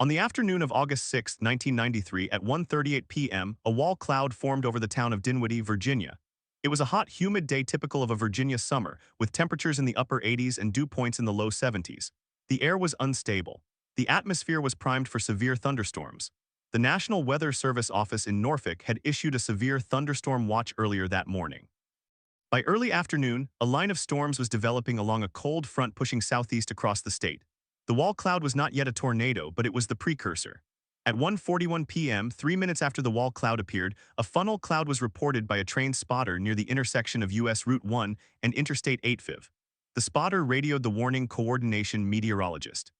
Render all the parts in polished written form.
On the afternoon of August 6, 1993, at 1:38 p.m., a wall cloud formed over the town of Dinwiddie, Virginia. It was a hot, humid day typical of a Virginia summer, with temperatures in the upper 80s and dew points in the low 70s. The air was unstable. The atmosphere was primed for severe thunderstorms. The National Weather Service office in Norfolk had issued a severe thunderstorm watch earlier that morning. By early afternoon, a line of storms was developing along a cold front pushing southeast across the state. The wall cloud was not yet a tornado, but it was the precursor. At 1:41 p.m., 3 minutes after the wall cloud appeared, a funnel cloud was reported by a trained spotter near the intersection of U.S. Route 1 and Interstate 85. The spotter radioed the warning coordination meteorologist.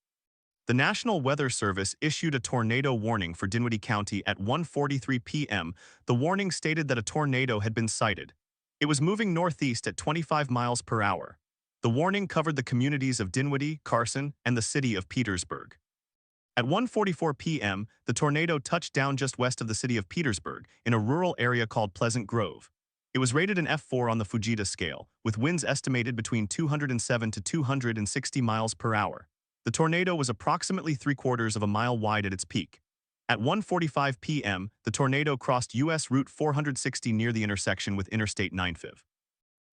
The National Weather Service issued a tornado warning for Dinwiddie County at 1:43 p.m. The warning stated that a tornado had been sighted. It was moving northeast at 25 miles per hour. The warning covered the communities of Dinwiddie, Carson, and the city of Petersburg. At 1:44 p.m., the tornado touched down just west of the city of Petersburg in a rural area called Pleasant Grove. It was rated an F4 on the Fujita scale, with winds estimated between 207 to 260 miles per hour. The tornado was approximately 3/4 of a mile wide at its peak. At 1:45 p.m., the tornado crossed U.S. Route 460 near the intersection with Interstate 95.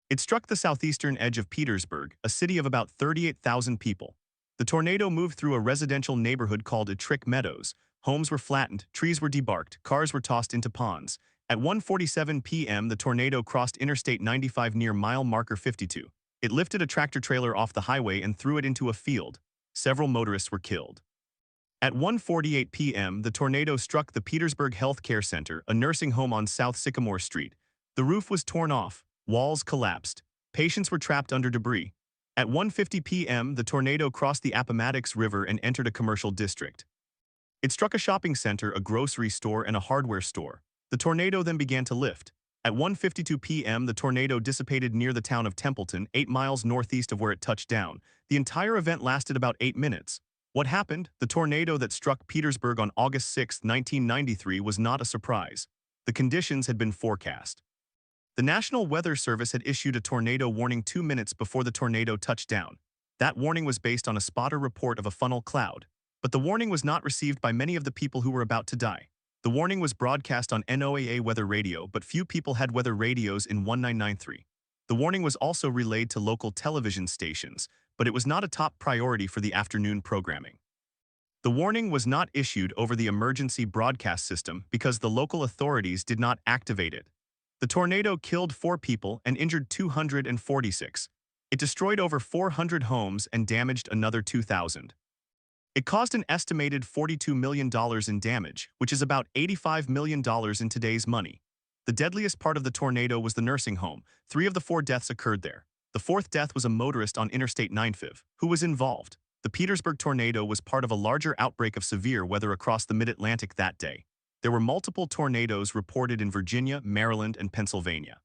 It struck the southeastern edge of Petersburg, a city of about 38,000 people. The tornado moved through a residential neighborhood called Ettrick Meadows. Homes were flattened, trees were debarked, cars were tossed into ponds. At 1:47 p.m., the tornado crossed Interstate 95 near mile marker 52. It lifted a tractor-trailer off the highway and threw it into a field. Several motorists were killed. At 1:48 p.m., the tornado struck the Petersburg Health Care Center, a nursing home on South Sycamore Street. The roof was torn off, walls collapsed, patients were trapped under debris. At 1:50 p.m., the tornado crossed the Appomattox River and entered a commercial district. It struck a shopping center, a grocery store, and a hardware store. The tornado then began to lift. At 1:52 p.m., the tornado dissipated near the town of Templeton, 8 miles northeast of where it touched down. The entire event lasted about 8 minutes. What happened? The tornado that struck Petersburg on August 6, 1993 was not a surprise. The conditions had been forecast. The National Weather Service had issued a tornado warning 2 minutes before the tornado touched down. That warning was based on a spotter report of a funnel cloud. But the warning was not received by many of the people who were about to die. The warning was broadcast on NOAA weather radio, but few people had weather radios in 1993. The warning was also relayed to local television stations, but it was not a top priority for the afternoon programming. The warning was not issued over the emergency broadcast system because the local authorities did not activate it. The tornado killed 4 people and injured 246. It destroyed over 400 homes and damaged another 2,000. It caused an estimated $42 million in damage, which is about $85 million in today's money. The deadliest part of the tornado was the nursing home. 3 of the 4 deaths occurred there. The 4th death was a motorist on Interstate 95, who was involved. The Petersburg tornado was part of a larger outbreak of severe weather across the mid-Atlantic that day. There were multiple tornadoes reported in Virginia, Maryland, and Pennsylvania.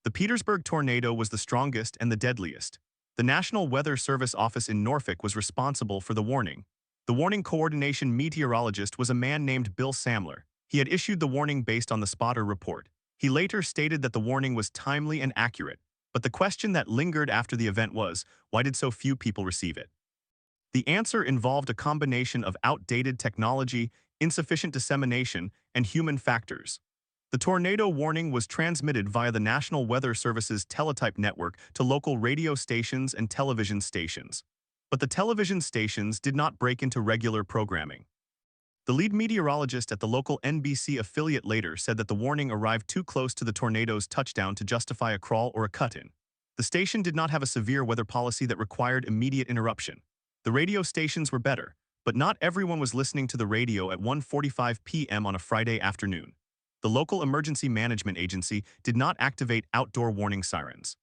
The Petersburg tornado was the strongest and the deadliest. The National Weather Service office in Norfolk was responsible for the warning. The warning coordination meteorologist was a man named Bill Samler. He had issued the warning based on the spotter report. He later stated that the warning was timely and accurate, but the question that lingered after the event was, why did so few people receive it? The answer involved a combination of outdated technology, insufficient dissemination, and human factors. The tornado warning was transmitted via the National Weather Service's teletype network to local radio stations and television stations. But the television stations did not break into regular programming. The lead meteorologist at the local NBC affiliate later said that the warning arrived too close to the tornado's touchdown to justify a crawl or a cut-in. The station did not have a severe weather policy that required immediate interruption. The radio stations were better, but not everyone was listening to the radio at 1:45 p.m. on a Friday afternoon. The local emergency management agency did not activate outdoor warning sirens.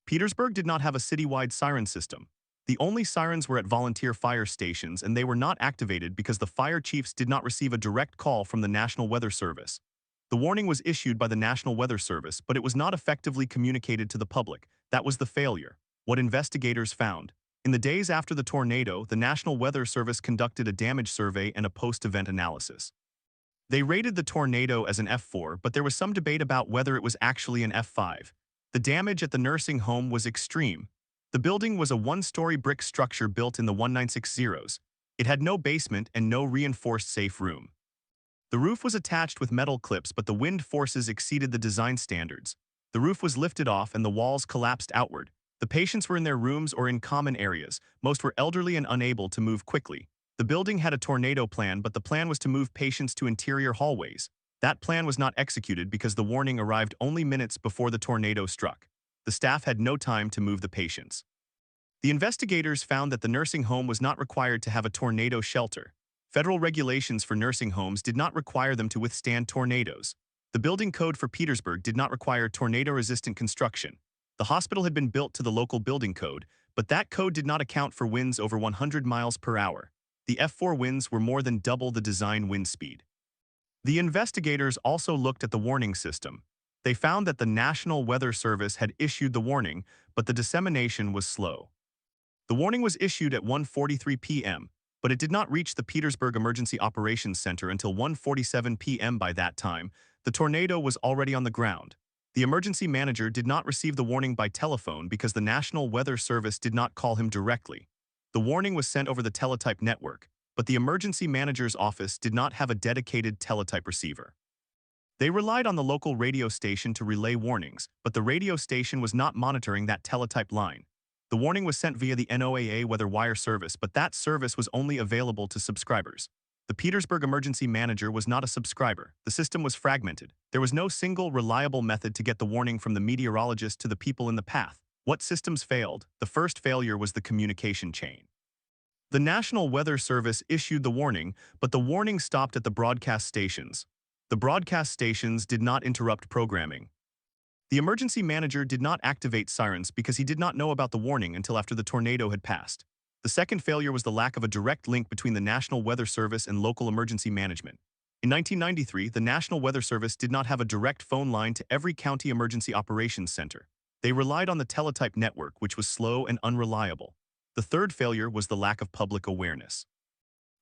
Petersburg did not have a citywide siren system. The only sirens were at volunteer fire stations, and they were not activated because the fire chiefs did not receive a direct call from the National Weather Service. The warning was issued by the National Weather Service, but it was not effectively communicated to the public. That was the failure. What investigators found. In the days after the tornado, the National Weather Service conducted a damage survey and a post-event analysis. They rated the tornado as an F4, but there was some debate about whether it was actually an F5. The damage at the nursing home was extreme. The building was a 1-story brick structure built in the 1960s. It had no basement and no reinforced safe room. The roof was attached with metal clips, but the wind forces exceeded the design standards. The roof was lifted off and the walls collapsed outward. The patients were in their rooms or in common areas. Most were elderly and unable to move quickly. The building had a tornado plan, but the plan was to move patients to interior hallways. That plan was not executed because the warning arrived only minutes before the tornado struck. The staff had no time to move the patients. The investigators found that the nursing home was not required to have a tornado shelter. Federal regulations for nursing homes did not require them to withstand tornadoes. The building code for Petersburg did not require tornado-resistant construction. The hospital had been built to the local building code, but that code did not account for winds over 100 miles per hour. The F4 winds were more than double the design wind speed. The investigators also looked at the warning system. They found that the National Weather Service had issued the warning, but the dissemination was slow. The warning was issued at 1:43 p.m., but it did not reach the Petersburg Emergency Operations Center until 1:47 p.m. By that time, the tornado was already on the ground. The emergency manager did not receive the warning by telephone because the National Weather Service did not call him directly. The warning was sent over the teletype network, but the emergency manager's office did not have a dedicated teletype receiver. They relied on the local radio station to relay warnings, but the radio station was not monitoring that teletype line. The warning was sent via the NOAA weather wire service, but that service was only available to subscribers. The Petersburg emergency manager was not a subscriber. The system was fragmented. There was no single, reliable method to get the warning from the meteorologist to the people in the path. What systems failed? The first failure was the communication chain. The National Weather Service issued the warning, but the warning stopped at the broadcast stations. The broadcast stations did not interrupt programming. The emergency manager did not activate sirens because he did not know about the warning until after the tornado had passed. The second failure was the lack of a direct link between the National Weather Service and local emergency management. In 1993, the National Weather Service did not have a direct phone line to every county emergency operations center. They relied on the teletype network, which was slow and unreliable. The third failure was the lack of public awareness.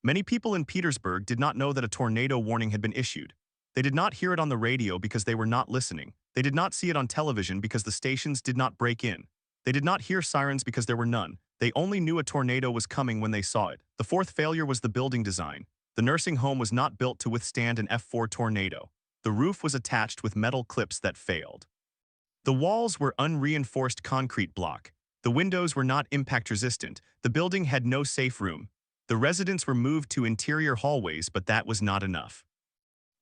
Many people in Petersburg did not know that a tornado warning had been issued. They did not hear it on the radio because they were not listening. They did not see it on television because the stations did not break in. They did not hear sirens because there were none. They only knew a tornado was coming when they saw it. The fourth failure was the building design. The nursing home was not built to withstand an F4 tornado. The roof was attached with metal clips that failed. The walls were unreinforced concrete block. The windows were not impact resistant. The building had no safe room. The residents were moved to interior hallways, but that was not enough.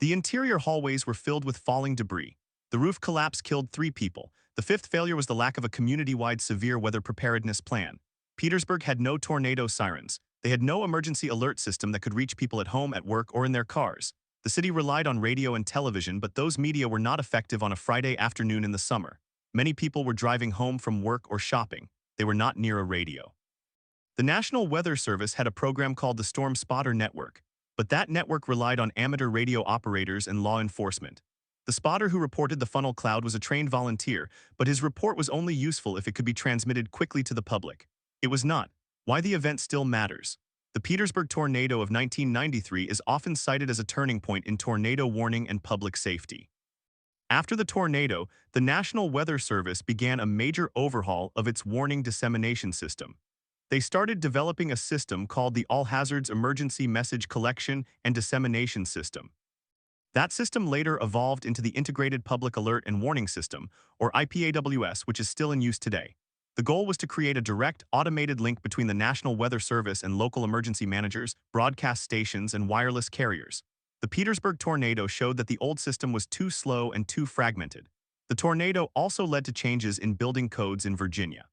The interior hallways were filled with falling debris. The roof collapse killed 3 people. The fifth failure was the lack of a community-wide severe weather preparedness plan. Petersburg had no tornado sirens. They had no emergency alert system that could reach people at home, at work, or in their cars. The city relied on radio and television, but those media were not effective on a Friday afternoon in the summer. Many people were driving home from work or shopping. They were not near a radio. The National Weather Service had a program called the Storm Spotter Network, but that network relied on amateur radio operators and law enforcement. The spotter who reported the funnel cloud was a trained volunteer, but his report was only useful if it could be transmitted quickly to the public. It was not. Why the event still matters. The Petersburg Tornado of 1993 is often cited as a turning point in tornado warning and public safety. After the tornado, the National Weather Service began a major overhaul of its warning dissemination system. They started developing a system called the All Hazards Emergency Message Collection and Dissemination System. That system later evolved into the Integrated Public Alert and Warning System, or IPAWS, which is still in use today. The goal was to create a direct, automated link between the National Weather Service and local emergency managers, broadcast stations, and wireless carriers. The Petersburg tornado showed that the old system was too slow and too fragmented. The tornado also led to changes in building codes in Virginia.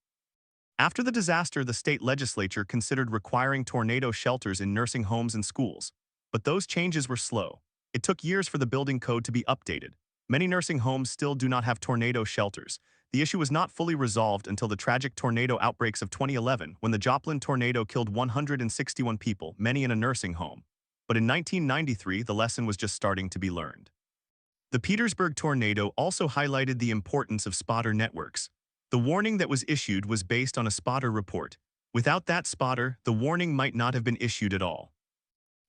After the disaster, the state legislature considered requiring tornado shelters in nursing homes and schools. But those changes were slow. It took years for the building code to be updated. Many nursing homes still do not have tornado shelters. The issue was not fully resolved until the tragic tornado outbreaks of 2011, when the Joplin tornado killed 161 people, many in a nursing home. But in 1993, the lesson was just starting to be learned. The Petersburg tornado also highlighted the importance of spotter networks. The warning that was issued was based on a spotter report. Without that spotter, the warning might not have been issued at all.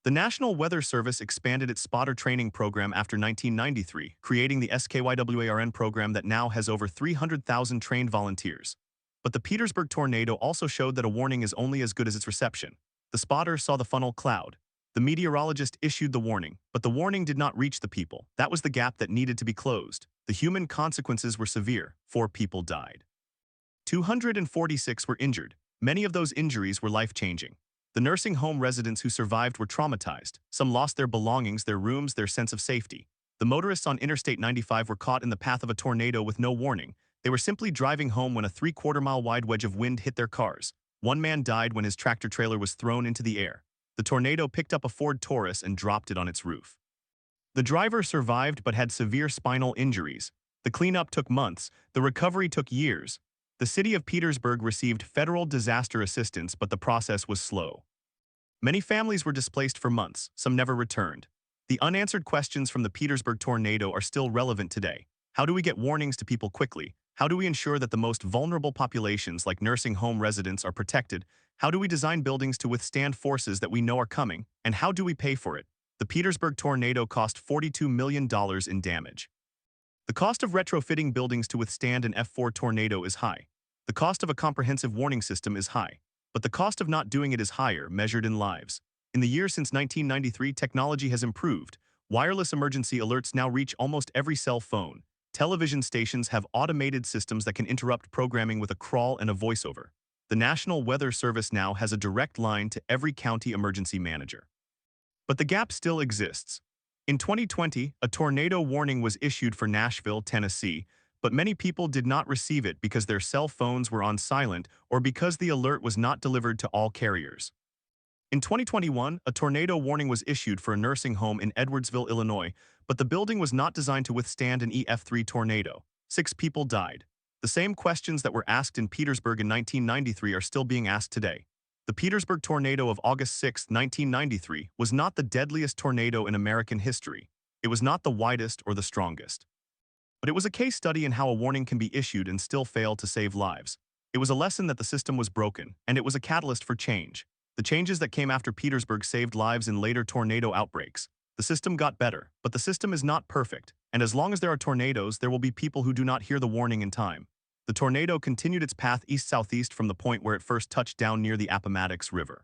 The National Weather Service expanded its spotter training program after 1993, creating the SKYWARN program that now has over 300,000 trained volunteers. But the Petersburg tornado also showed that a warning is only as good as its reception. The spotter saw the funnel cloud. The meteorologist issued the warning, but the warning did not reach the people. That was the gap that needed to be closed. The human consequences were severe. 4 people died. 246 were injured. Many of those injuries were life-changing. The nursing home residents who survived were traumatized. Some lost their belongings, their rooms, their sense of safety. The motorists on Interstate 95 were caught in the path of a tornado with no warning. They were simply driving home when a 3/4-mile wide wedge of wind hit their cars. One man died when his tractor-trailer was thrown into the air. The tornado picked up a Ford Taurus and dropped it on its roof. The driver survived but had severe spinal injuries. The cleanup took months. The recovery took years. The city of Petersburg received federal disaster assistance, but the process was slow. Many families were displaced for months. Some never returned. The unanswered questions from the Petersburg tornado are still relevant today. How do we get warnings to people quickly? How do we ensure that the most vulnerable populations, like nursing home residents, are protected? How do we design buildings to withstand forces that we know are coming? And how do we pay for it? The Petersburg tornado cost $42 million in damage. The cost of retrofitting buildings to withstand an F4 tornado is high. The cost of a comprehensive warning system is high. But the cost of not doing it is higher, measured in lives. In the years since 1993, technology has improved. Wireless emergency alerts now reach almost every cell phone. Television stations have automated systems that can interrupt programming with a crawl and a voiceover. The National Weather Service now has a direct line to every county emergency manager. But the gap still exists. In 2020, a tornado warning was issued for Nashville, Tennessee, but many people did not receive it because their cell phones were on silent or because the alert was not delivered to all carriers. In 2021, a tornado warning was issued for a nursing home in Edwardsville, Illinois, but the building was not designed to withstand an EF3 tornado. 6 people died. The same questions that were asked in Petersburg in 1993 are still being asked today. The Petersburg tornado of August 6, 1993, was not the deadliest tornado in American history. It was not the widest or the strongest. But it was a case study in how a warning can be issued and still fail to save lives. It was a lesson that the system was broken, and it was a catalyst for change. The changes that came after Petersburg saved lives in later tornado outbreaks. The system got better, but the system is not perfect, and as long as there are tornadoes, there will be people who do not hear the warning in time. The tornado continued its path east-southeast from the point where it first touched down near the Appomattox River.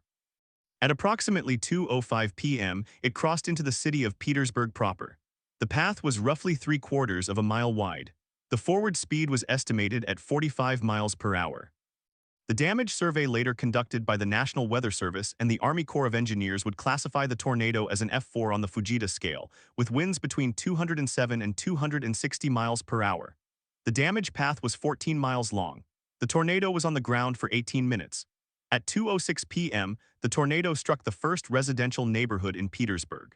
At approximately 2:05 p.m., it crossed into the city of Petersburg proper. The path was roughly 3/4 of a mile wide. The forward speed was estimated at 45 miles per hour. The damage survey later conducted by the National Weather Service and the Army Corps of Engineers would classify the tornado as an F4 on the Fujita scale, with winds between 207 and 260 miles per hour. The damage path was 14 miles long. The tornado was on the ground for 18 minutes. At 2:06 p.m., the tornado struck the first residential neighborhood in Petersburg.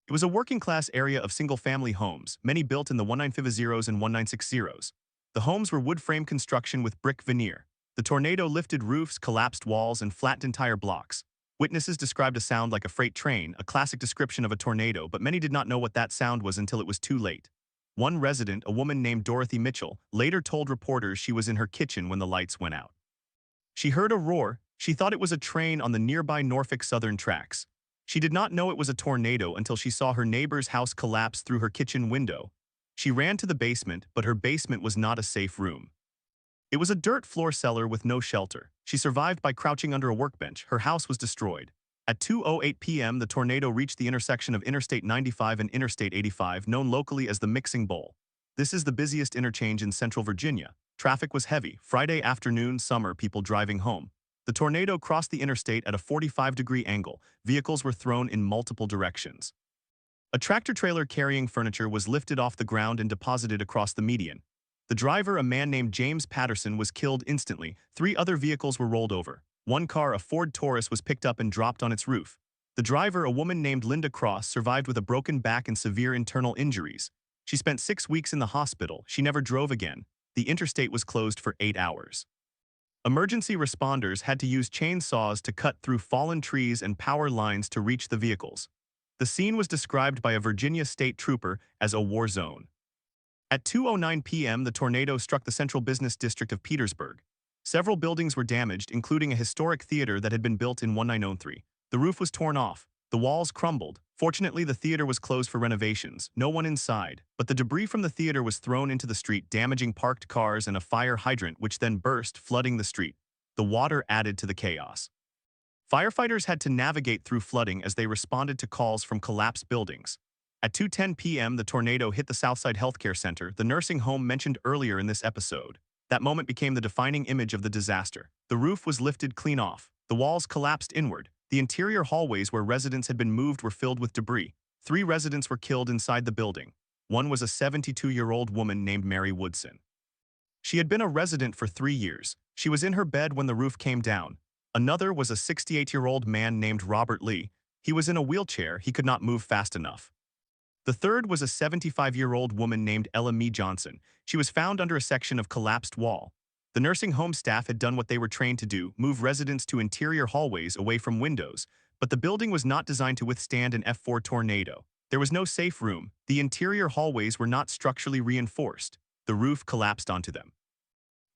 It was a working-class area of single-family homes, many built in the 1950s and 1960s. The homes were wood-frame construction with brick veneer. The tornado lifted roofs, collapsed walls, and flattened entire blocks. Witnesses described a sound like a freight train, a classic description of a tornado, but many did not know what that sound was until it was too late. One resident, a woman named Dorothy Mitchell, later told reporters she was in her kitchen when the lights went out. She heard a roar. She thought it was a train on the nearby Norfolk Southern tracks. She did not know it was a tornado until she saw her neighbor's house collapse through her kitchen window. She ran to the basement, but her basement was not a safe room. It was a dirt floor cellar with no shelter. She survived by crouching under a workbench. Her house was destroyed. At 2:08 p.m., the tornado reached the intersection of Interstate 95 and Interstate 85, known locally as the Mixing Bowl. This is the busiest interchange in central Virginia. Traffic was heavy. Friday afternoon, summer, people driving home. The tornado crossed the interstate at a 45-degree angle. Vehicles were thrown in multiple directions. A tractor-trailer carrying furniture was lifted off the ground and deposited across the median. The driver, a man named James Patterson, was killed instantly. 3 other vehicles were rolled over. One car, a Ford Taurus, was picked up and dropped on its roof. The driver, a woman named Linda Cross, survived with a broken back and severe internal injuries. She spent 6 weeks in the hospital. She never drove again. The interstate was closed for 8 hours. Emergency responders had to use chainsaws to cut through fallen trees and power lines to reach the vehicles. The scene was described by a Virginia state trooper as a war zone. At 2:09 p.m., the tornado struck the central business district of Petersburg. Several buildings were damaged, including a historic theater that had been built in 1903. The roof was torn off. The walls crumbled. Fortunately, the theater was closed for renovations. No one inside, but the debris from the theater was thrown into the street, damaging parked cars and a fire hydrant, which then burst, flooding the street. The water added to the chaos. Firefighters had to navigate through flooding as they responded to calls from collapsed buildings. At 2:10 p.m., the tornado hit the Southside Healthcare Center, the nursing home mentioned earlier in this episode. That moment became the defining image of the disaster. The roof was lifted clean off. The walls collapsed inward. The interior hallways where residents had been moved were filled with debris. 3 residents were killed inside the building. One was a 72-year-old woman named Mary Woodson. She had been a resident for 3 years. She was in her bed when the roof came down. Another was a 68-year-old man named Robert Lee. He was in a wheelchair. He could not move fast enough. The third was a 75-year-old woman named Ella Mee Johnson. She was found under a section of collapsed wall. The nursing home staff had done what they were trained to do, move residents to interior hallways away from windows, but the building was not designed to withstand an F4 tornado. There was no safe room. The interior hallways were not structurally reinforced. The roof collapsed onto them.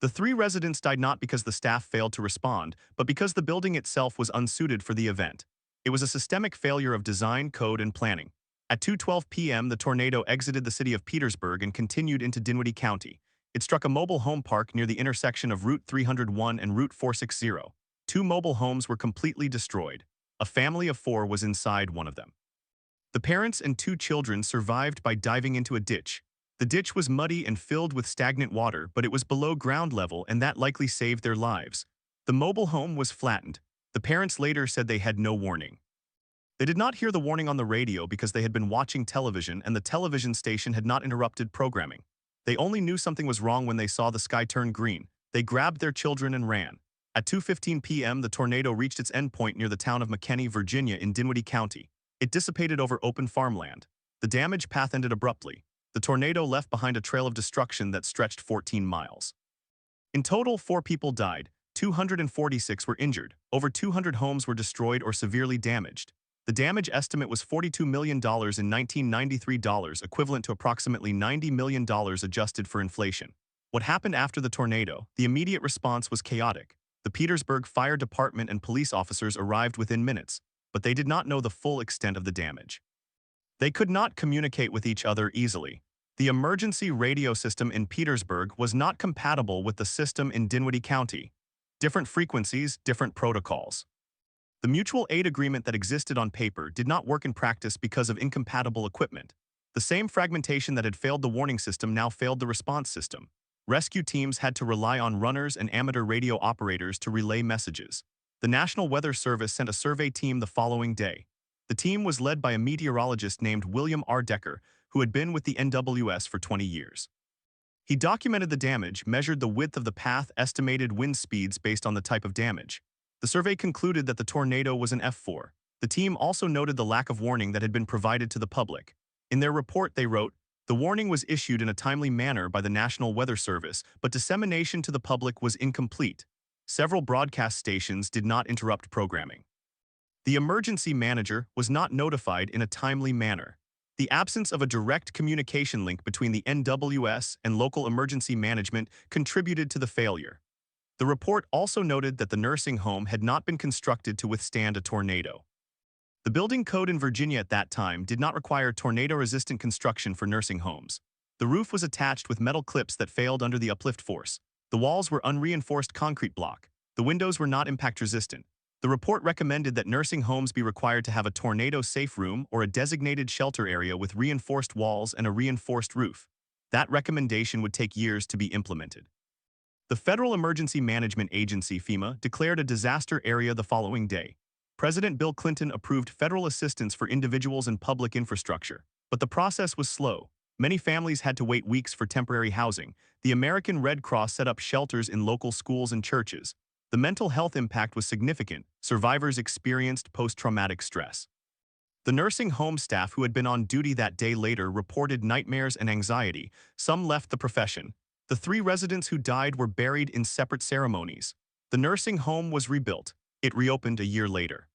The 3 residents died not because the staff failed to respond, but because the building itself was unsuited for the event. It was a systemic failure of design, code, and planning. At 2:12 p.m., the tornado exited the city of Petersburg and continued into Dinwiddie County. It struck a mobile home park near the intersection of Route 301 and Route 460. 2 mobile homes were completely destroyed. A family of 4 was inside one of them. The parents and 2 children survived by diving into a ditch. The ditch was muddy and filled with stagnant water, but it was below ground level, and that likely saved their lives. The mobile home was flattened. The parents later said they had no warning. They did not hear the warning on the radio because they had been watching television and the television station had not interrupted programming. They only knew something was wrong when they saw the sky turn green. They grabbed their children and ran. At 2:15 p.m., the tornado reached its endpoint near the town of McKinney, Virginia in Dinwiddie County. It dissipated over open farmland. The damage path ended abruptly. The tornado left behind a trail of destruction that stretched 14 miles. In total, 4 people died. 246 were injured. Over 200 homes were destroyed or severely damaged. The damage estimate was $42 million in 1993 dollars, equivalent to approximately $90 million adjusted for inflation. What happened after the tornado? The immediate response was chaotic. The Petersburg Fire Department and police officers arrived within minutes, but they did not know the full extent of the damage. They could not communicate with each other easily. The emergency radio system in Petersburg was not compatible with the system in Dinwiddie County. Different frequencies, different protocols. The mutual aid agreement that existed on paper did not work in practice because of incompatible equipment. The same fragmentation that had failed the warning system now failed the response system. Rescue teams had to rely on runners and amateur radio operators to relay messages. The National Weather Service sent a survey team the following day. The team was led by a meteorologist named William R. Decker, who had been with the NWS for 20 years. He documented the damage, measured the width of the path, estimated wind speeds based on the type of damage. The survey concluded that the tornado was an F4. The team also noted the lack of warning that had been provided to the public. In their report, they wrote, "The warning was issued in a timely manner by the National Weather Service, but dissemination to the public was incomplete. Several broadcast stations did not interrupt programming. The emergency manager was not notified in a timely manner. The absence of a direct communication link between the NWS and local emergency management contributed to the failure." The report also noted that the nursing home had not been constructed to withstand a tornado. The building code in Virginia at that time did not require tornado-resistant construction for nursing homes. The roof was attached with metal clips that failed under the uplift force. The walls were unreinforced concrete block. The windows were not impact-resistant. The report recommended that nursing homes be required to have a tornado-safe room or a designated shelter area with reinforced walls and a reinforced roof. That recommendation would take years to be implemented. The Federal Emergency Management Agency, FEMA, declared a disaster area the following day. President Bill Clinton approved federal assistance for individuals and public infrastructure, but the process was slow. Many families had to wait weeks for temporary housing. The American Red Cross set up shelters in local schools and churches. The mental health impact was significant. Survivors experienced post-traumatic stress. The nursing home staff who had been on duty that day later reported nightmares and anxiety. Some left the profession. The 3 residents who died were buried in separate ceremonies. The nursing home was rebuilt. It reopened a year later.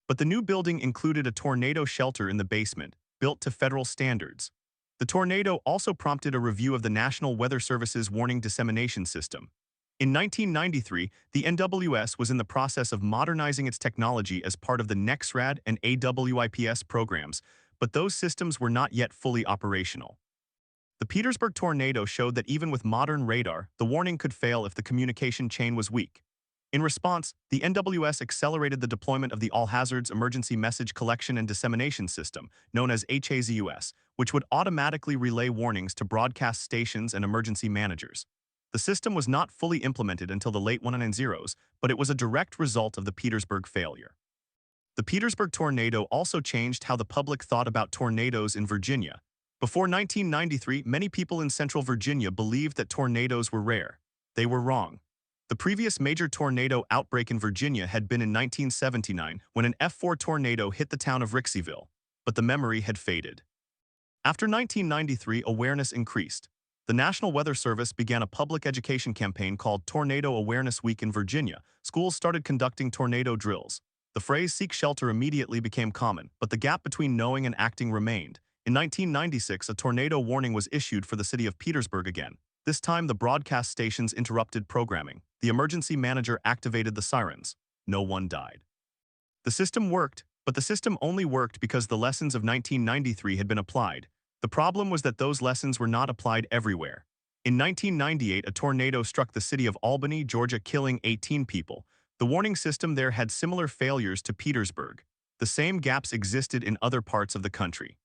But the new building included a tornado shelter in the basement, built to federal standards. The tornado also prompted a review of the National Weather Service's warning dissemination system. In 1993, the NWS was in the process of modernizing its technology as part of the NEXRAD and AWIPS programs, but those systems were not yet fully operational. The Petersburg tornado showed that even with modern radar, the warning could fail if the communication chain was weak. In response, the NWS accelerated the deployment of the All Hazards Emergency Message Collection and Dissemination System, known as HAZUS, which would automatically relay warnings to broadcast stations and emergency managers. The system was not fully implemented until the late 1990s, but it was a direct result of the Petersburg failure. The Petersburg tornado also changed how the public thought about tornadoes in Virginia. Before 1993, many people in central Virginia believed that tornadoes were rare. They were wrong. The previous major tornado outbreak in Virginia had been in 1979 when an F4 tornado hit the town of Rixieville, but the memory had faded. After 1993, awareness increased. The National Weather Service began a public education campaign called Tornado Awareness Week in Virginia. Schools started conducting tornado drills. The phrase "seek shelter" immediately became common, but the gap between knowing and acting remained. In 1996, a tornado warning was issued for the city of Petersburg again. This time, the broadcast stations interrupted programming. The emergency manager activated the sirens. No one died. The system worked, but the system only worked because the lessons of 1993 had been applied. The problem was that those lessons were not applied everywhere. In 1998, a tornado struck the city of Albany, Georgia, killing 18 people. The warning system there had similar failures to Petersburg. The same gaps existed in other parts of the country.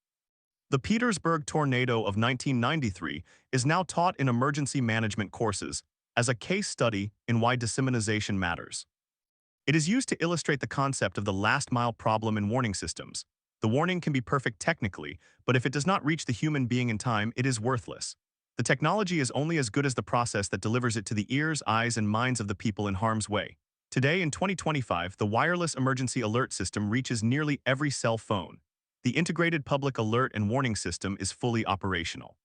The Petersburg Tornado of 1993 is now taught in emergency management courses as a case study in why dissemination matters. It is used to illustrate the concept of the last-mile problem in warning systems. The warning can be perfect technically, but if it does not reach the human being in time, it is worthless. The technology is only as good as the process that delivers it to the ears, eyes, and minds of the people in harm's way. Today, in 2025, the wireless emergency alert system reaches nearly every cell phone. The integrated public alert and warning system is fully operational.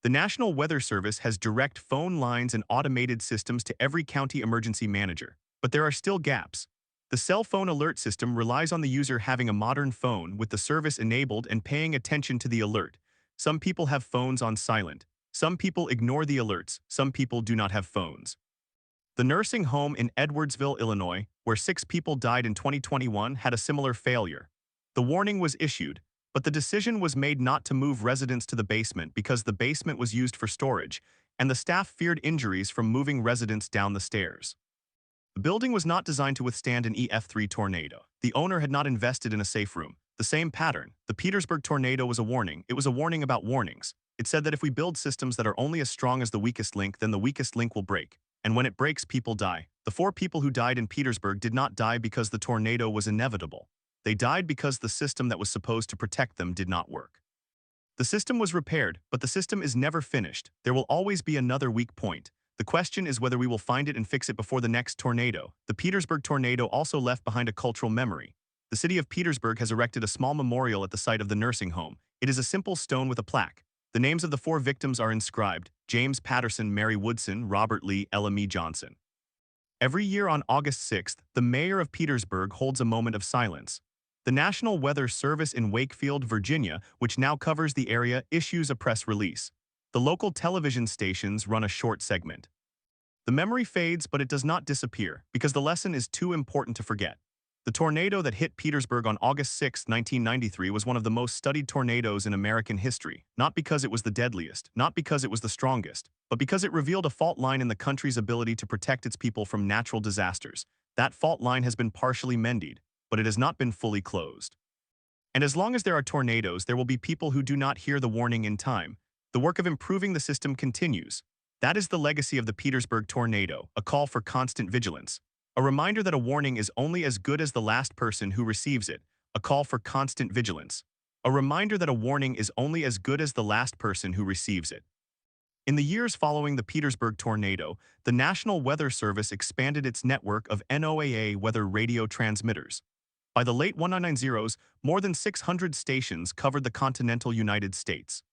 The National Weather Service has direct phone lines and automated systems to every county emergency manager, but there are still gaps. The cell phone alert system relies on the user having a modern phone with the service enabled and paying attention to the alert. Some people have phones on silent. Some people ignore the alerts. Some people do not have phones. The nursing home in Edwardsville, Illinois, where 6 people died in 2021, had a similar failure. The warning was issued, but the decision was made not to move residents to the basement because the basement was used for storage, and the staff feared injuries from moving residents down the stairs. The building was not designed to withstand an EF3 tornado. The owner had not invested in a safe room. The same pattern. The Petersburg tornado was a warning. It was a warning about warnings. It said that if we build systems that are only as strong as the weakest link, then the weakest link will break. And when it breaks, people die. The 4 people who died in Petersburg did not die because the tornado was inevitable. They died because the system that was supposed to protect them did not work. The system was repaired, but the system is never finished. There will always be another weak point. The question is whether we will find it and fix it before the next tornado. The Petersburg tornado also left behind a cultural memory. The city of Petersburg has erected a small memorial at the site of the nursing home. It is a simple stone with a plaque. The names of the 4 victims are inscribed: James Patterson, Mary Woodson, Robert Lee, Ella Mee Johnson. Every year on August 6th, the mayor of Petersburg holds a moment of silence. The National Weather Service in Wakefield, Virginia, which now covers the area, issues a press release. The local television stations run a short segment. The memory fades, but it does not disappear, because the lesson is too important to forget. The tornado that hit Petersburg on August 6, 1993 was one of the most studied tornadoes in American history, not because it was the deadliest, not because it was the strongest, but because it revealed a fault line in the country's ability to protect its people from natural disasters. That fault line has been partially mended, but it has not been fully closed. And as long as there are tornadoes, there will be people who do not hear the warning in time. The work of improving the system continues. That is the legacy of the Petersburg tornado, a call for constant vigilance. A reminder that a warning is only as good as the last person who receives it, a call for constant vigilance. A reminder that a warning is only as good as the last person who receives it. In the years following the Petersburg tornado, the National Weather Service expanded its network of NOAA weather radio transmitters. By the late 1990s, more than 600 stations covered the continental United States.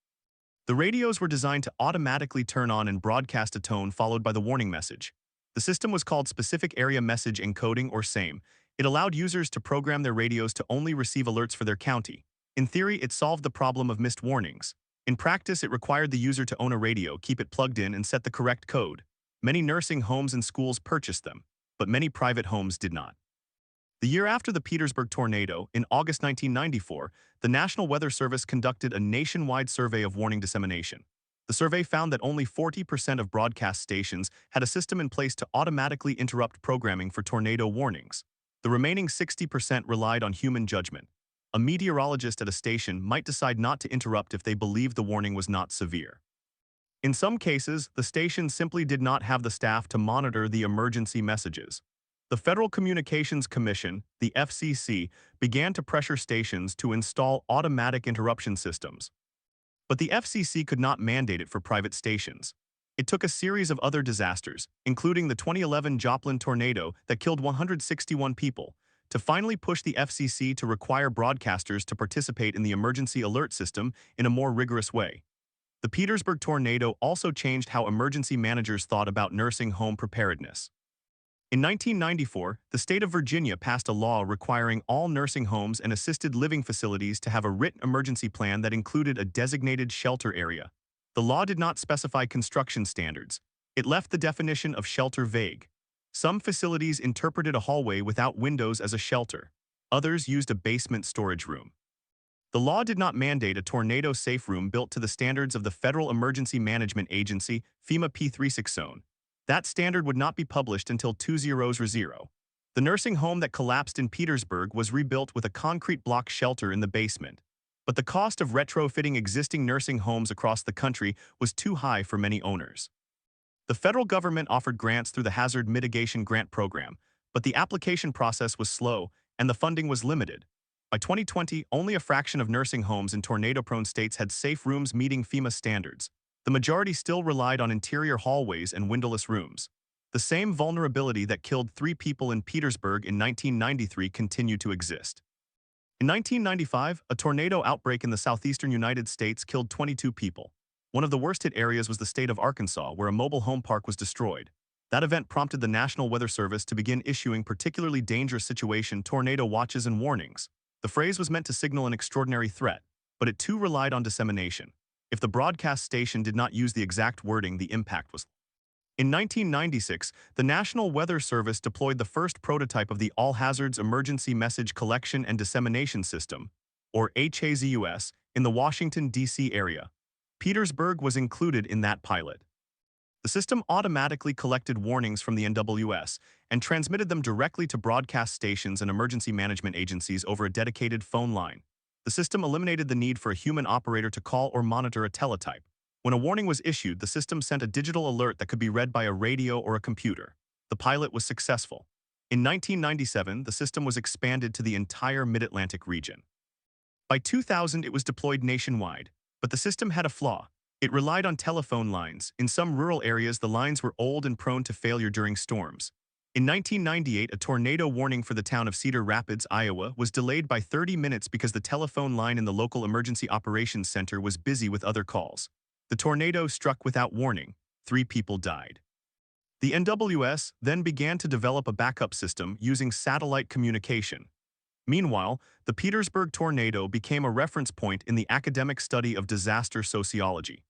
The radios were designed to automatically turn on and broadcast a tone followed by the warning message. The system was called Specific Area Message Encoding, or SAME. It allowed users to program their radios to only receive alerts for their county. In theory, it solved the problem of missed warnings. In practice, it required the user to own a radio, keep it plugged in, and set the correct code. Many nursing homes and schools purchased them, but many private homes did not. The year after the Petersburg tornado, in August 1994, the National Weather Service conducted a nationwide survey of warning dissemination. The survey found that only 40% of broadcast stations had a system in place to automatically interrupt programming for tornado warnings. The remaining 60% relied on human judgment. A meteorologist at a station might decide not to interrupt if they believed the warning was not severe. In some cases, the station simply did not have the staff to monitor the emergency messages. The Federal Communications Commission, the FCC, began to pressure stations to install automatic interruption systems. But the FCC could not mandate it for private stations. It took a series of other disasters, including the 2011 Joplin tornado that killed 161 people, to finally push the FCC to require broadcasters to participate in the emergency alert system in a more rigorous way. The Petersburg tornado also changed how emergency managers thought about nursing home preparedness. In 1994, the state of Virginia passed a law requiring all nursing homes and assisted living facilities to have a written emergency plan that included a designated shelter area. The law did not specify construction standards. It left the definition of shelter vague. Some facilities interpreted a hallway without windows as a shelter. Others used a basement storage room. The law did not mandate a tornado-safe room built to the standards of the Federal Emergency Management Agency, FEMA P36 zone. That standard would not be published until 2000. The nursing home that collapsed in Petersburg was rebuilt with a concrete block shelter in the basement. But the cost of retrofitting existing nursing homes across the country was too high for many owners. The federal government offered grants through the Hazard Mitigation Grant Program, but the application process was slow and the funding was limited. By 2020, only a fraction of nursing homes in tornado-prone states had safe rooms meeting FEMA standards. The majority still relied on interior hallways and windowless rooms. The same vulnerability that killed 3 people in Petersburg in 1993 continued to exist. In 1995, a tornado outbreak in the southeastern United States killed 22 people. One of the worst-hit areas was the state of Arkansas, where a mobile home park was destroyed. That event prompted the National Weather Service to begin issuing particularly dangerous situation tornado watches and warnings. The phrase was meant to signal an extraordinary threat, but it too relied on dissemination. If the broadcast station did not use the exact wording, the impact was. In 1996, the National Weather Service deployed the first prototype of the All Hazards Emergency Message Collection and Dissemination System, or HAZUS, in the Washington, D.C. area. Petersburg was included in that pilot. The system automatically collected warnings from the NWS and transmitted them directly to broadcast stations and emergency management agencies over a dedicated phone line. The system eliminated the need for a human operator to call or monitor a teletype. When a warning was issued, the system sent a digital alert that could be read by a radio or a computer. The pilot was successful. In 1997, the system was expanded to the entire Mid-Atlantic region. By 2000, it was deployed nationwide, but the system had a flaw. It relied on telephone lines. In some rural areas, the lines were old and prone to failure during storms. In 1998, a tornado warning for the town of Cedar Rapids, Iowa, was delayed by 30 minutes because the telephone line in the local emergency operations center was busy with other calls. The tornado struck without warning. 3 people died. The NWS then began to develop a backup system using satellite communication. Meanwhile, the Petersburg tornado became a reference point in the academic study of disaster sociology.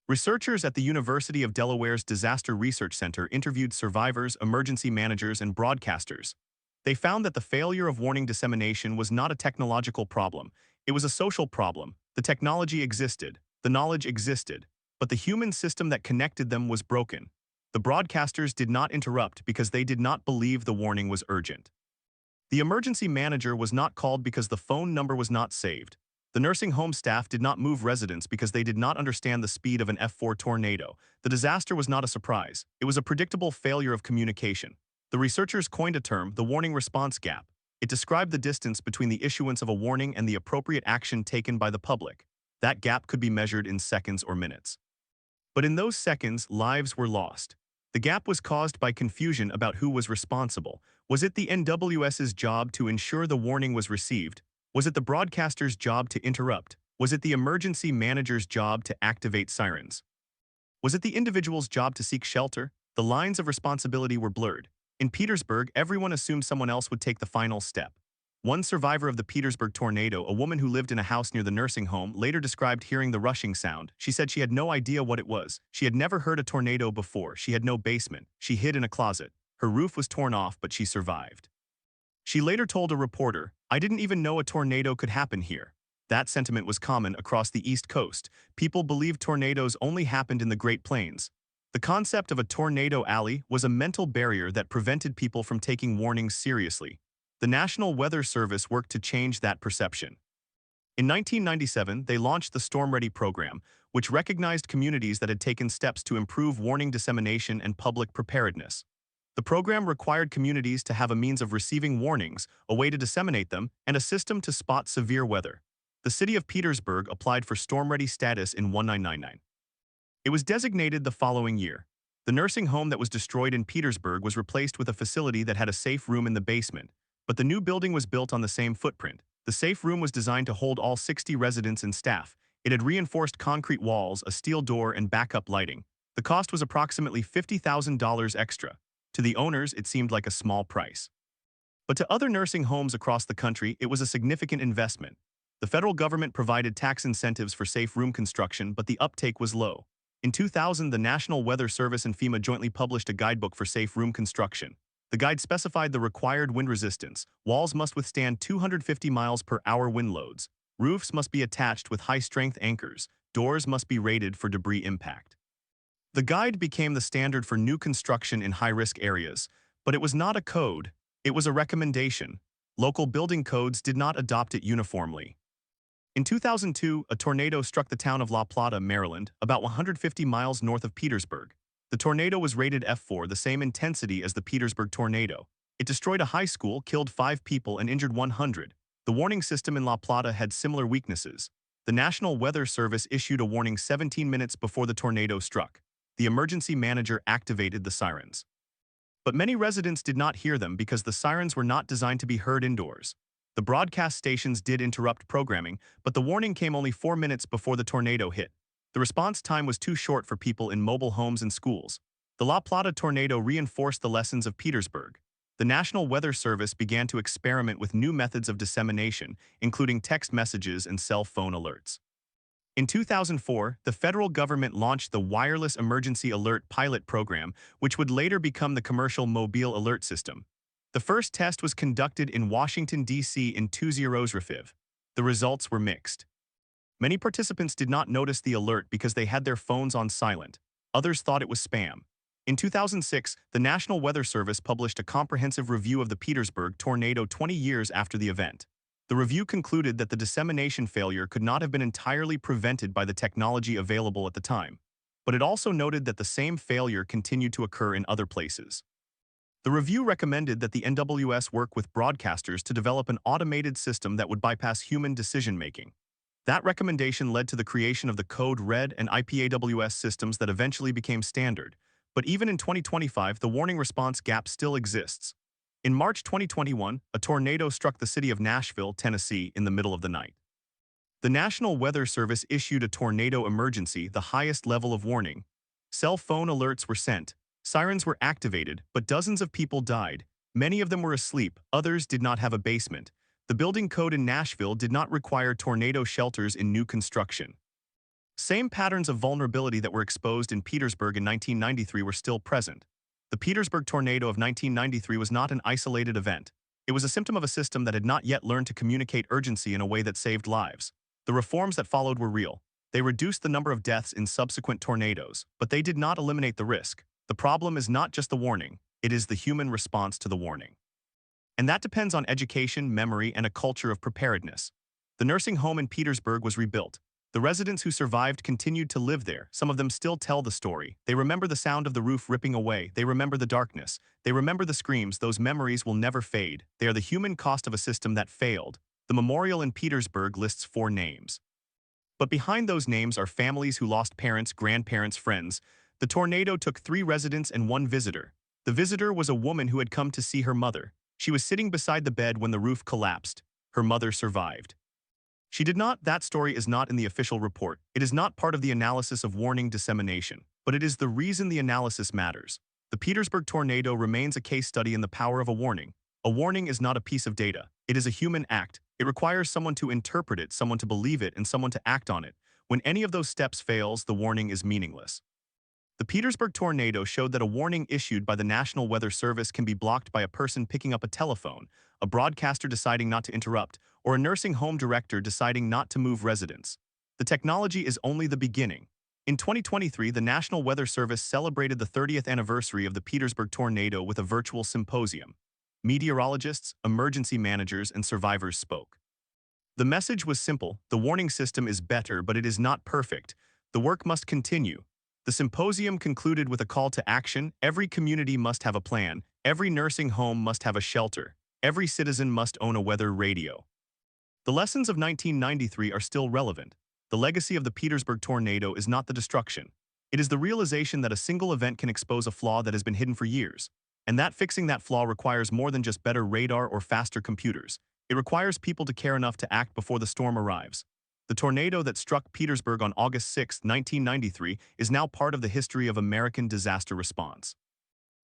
Researchers at the University of Delaware's Disaster Research Center interviewed survivors, emergency managers, and broadcasters. They found that the failure of warning dissemination was not a technological problem. It was a social problem. The technology existed, the knowledge existed, but the human system that connected them was broken. The broadcasters did not interrupt because they did not believe the warning was urgent. The emergency manager was not called because the phone number was not saved. The nursing home staff did not move residents because they did not understand the speed of an F4 tornado. The disaster was not a surprise. It was a predictable failure of communication. The researchers coined a term, the warning response gap. It described the distance between the issuance of a warning and the appropriate action taken by the public. That gap could be measured in seconds or minutes. But in those seconds, lives were lost. The gap was caused by confusion about who was responsible. Was it the NWS's job to ensure the warning was received? Was it the broadcaster's job to interrupt? Was it the emergency manager's job to activate sirens? Was it the individual's job to seek shelter? The lines of responsibility were blurred. In Petersburg, everyone assumed someone else would take the final step. One survivor of the Petersburg tornado, a woman who lived in a house near the nursing home, later described hearing the rushing sound. She said she had no idea what it was. She had never heard a tornado before. She had no basement. She hid in a closet. Her roof was torn off, but she survived. She later told a reporter, "I didn't even know a tornado could happen here." That sentiment was common across the East Coast. People believed tornadoes only happened in the Great Plains. The concept of a tornado alley was a mental barrier that prevented people from taking warnings seriously. The National Weather Service worked to change that perception. In 1997, they launched the Storm Ready program, which recognized communities that had taken steps to improve warning dissemination and public preparedness. The program required communities to have a means of receiving warnings, a way to disseminate them, and a system to spot severe weather. The city of Petersburg applied for Storm Ready status in 1999. It was designated the following year. The nursing home that was destroyed in Petersburg was replaced with a facility that had a safe room in the basement, but the new building was built on the same footprint. The safe room was designed to hold all 60 residents and staff. It had reinforced concrete walls, a steel door, and backup lighting. The cost was approximately $50,000 extra. To the owners, it seemed like a small price. But to other nursing homes across the country, it was a significant investment. The federal government provided tax incentives for safe room construction, but the uptake was low. In 2000, the National Weather Service and FEMA jointly published a guidebook for safe room construction. The guide specified the required wind resistance. Walls must withstand 250 miles per hour wind loads. Roofs must be attached with high-strength anchors. Doors must be rated for debris impact. The guide became the standard for new construction in high-risk areas, but it was not a code. It was a recommendation. Local building codes did not adopt it uniformly. In 2002, a tornado struck the town of La Plata, Maryland, about 150 miles north of Petersburg. The tornado was rated F4, the same intensity as the Petersburg tornado. It destroyed a high school, killed 5 people, and injured 100. The warning system in La Plata had similar weaknesses. The National Weather Service issued a warning 17 minutes before the tornado struck. The emergency manager activated the sirens. But many residents did not hear them because the sirens were not designed to be heard indoors. The broadcast stations did interrupt programming, but the warning came only 4 minutes before the tornado hit. The response time was too short for people in mobile homes and schools. The La Plata tornado reinforced the lessons of Petersburg. The National Weather Service began to experiment with new methods of dissemination, including text messages and cell phone alerts. In 2004, the federal government launched the Wireless Emergency Alert Pilot Program, which would later become the Commercial Mobile Alert System. The first test was conducted in Washington, D.C. in 2005. The results were mixed. Many participants did not notice the alert because they had their phones on silent. Others thought it was spam. In 2006, the National Weather Service published a comprehensive review of the Petersburg tornado 20 years after the event. The review concluded that the dissemination failure could not have been entirely prevented by the technology available at the time. But it also noted that the same failure continued to occur in other places. The review recommended that the NWS work with broadcasters to develop an automated system that would bypass human decision-making. That recommendation led to the creation of the Code Red and IPAWS systems that eventually became standard. But even in 2025, the warning response gap still exists. In March 2021, a tornado struck the city of Nashville, Tennessee, in the middle of the night. The National Weather Service issued a tornado emergency, the highest level of warning. Cell phone alerts were sent. Sirens were activated, but dozens of people died. Many of them were asleep, others did not have a basement. The building code in Nashville did not require tornado shelters in new construction. Same patterns of vulnerability that were exposed in Petersburg in 1993 were still present. The Petersburg tornado of 1993 was not an isolated event. It was a symptom of a system that had not yet learned to communicate urgency in a way that saved lives. The reforms that followed were real. They reduced the number of deaths in subsequent tornadoes, but they did not eliminate the risk. The problem is not just the warning, it is the human response to the warning. And that depends on education, memory, and a culture of preparedness. The nursing home in Petersburg was rebuilt. The residents who survived continued to live there. Some of them still tell the story. They remember the sound of the roof ripping away. They remember the darkness. They remember the screams. Those memories will never fade. They are the human cost of a system that failed. The memorial in Petersburg lists 4 names. But behind those names are families who lost parents, grandparents, friends. The tornado took 3 residents and 1 visitor. The visitor was a woman who had come to see her mother. She was sitting beside the bed when the roof collapsed. Her mother survived. She did not. That story is not in the official report. It is not part of the analysis of warning dissemination, but it is the reason the analysis matters. The Petersburg tornado remains a case study in the power of a warning. A warning is not a piece of data. It is a human act. It requires someone to interpret it, someone to believe it, and someone to act on it. When any of those steps fails, the warning is meaningless. The Petersburg tornado showed that a warning issued by the National Weather Service can be blocked by a person picking up a telephone, a broadcaster deciding not to interrupt, or a nursing home director deciding not to move residents. The technology is only the beginning. In 2023, the National Weather Service celebrated the 30th anniversary of the Petersburg tornado with a virtual symposium. Meteorologists, emergency managers, and survivors spoke. The message was simple: the warning system is better, but it is not perfect. The work must continue. The symposium concluded with a call to action. Every community must have a plan. Every nursing home must have a shelter. Every citizen must own a weather radio. The lessons of 1993 are still relevant. The legacy of the Petersburg tornado is not the destruction. It is the realization that a single event can expose a flaw that has been hidden for years, and that fixing that flaw requires more than just better radar or faster computers. It requires people to care enough to act before the storm arrives. The tornado that struck Petersburg on August 6, 1993, is now part of the history of American disaster response.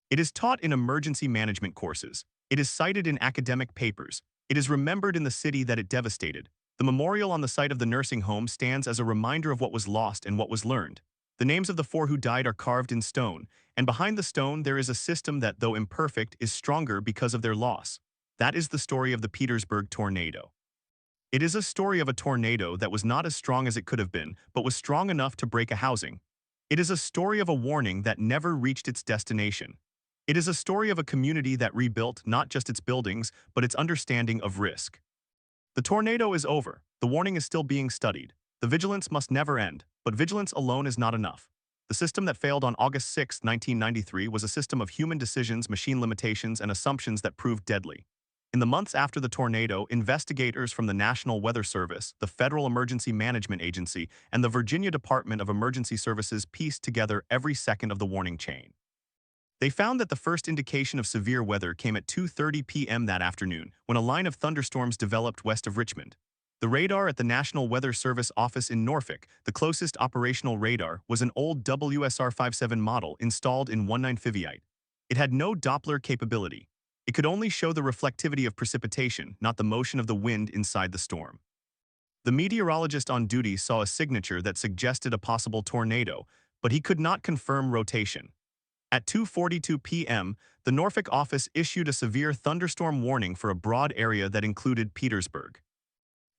It is taught in emergency management courses. It is cited in academic papers. It is remembered in the city that it devastated. The memorial on the site of the nursing home stands as a reminder of what was lost and what was learned. The names of the 4 who died are carved in stone, and behind the stone there is a system that, though imperfect, is stronger because of their loss. That is the story of the Petersburg tornado. It is a story of a tornado that was not as strong as it could have been, but was strong enough to break a housing. It is a story of a warning that never reached its destination. It is a story of a community that rebuilt not just its buildings, but its understanding of risk. The tornado is over. The warning is still being studied. The vigilance must never end, but vigilance alone is not enough. The system that failed on August 6, 1993 was a system of human decisions, machine limitations, and assumptions that proved deadly. In the months after the tornado, investigators from the National Weather Service, the Federal Emergency Management Agency, and the Virginia Department of Emergency Services pieced together every second of the warning chain. They found that the first indication of severe weather came at 2:30 p.m. that afternoon, when a line of thunderstorms developed west of Richmond. The radar at the National Weather Service office in Norfolk, the closest operational radar, was an old WSR-57 model installed in 1958. It had no Doppler capability. It could only show the reflectivity of precipitation, not the motion of the wind inside the storm. The meteorologist on duty saw a signature that suggested a possible tornado, but he could not confirm rotation. At 2:42 p.m., the Norfolk office issued a severe thunderstorm warning for a broad area that included Petersburg.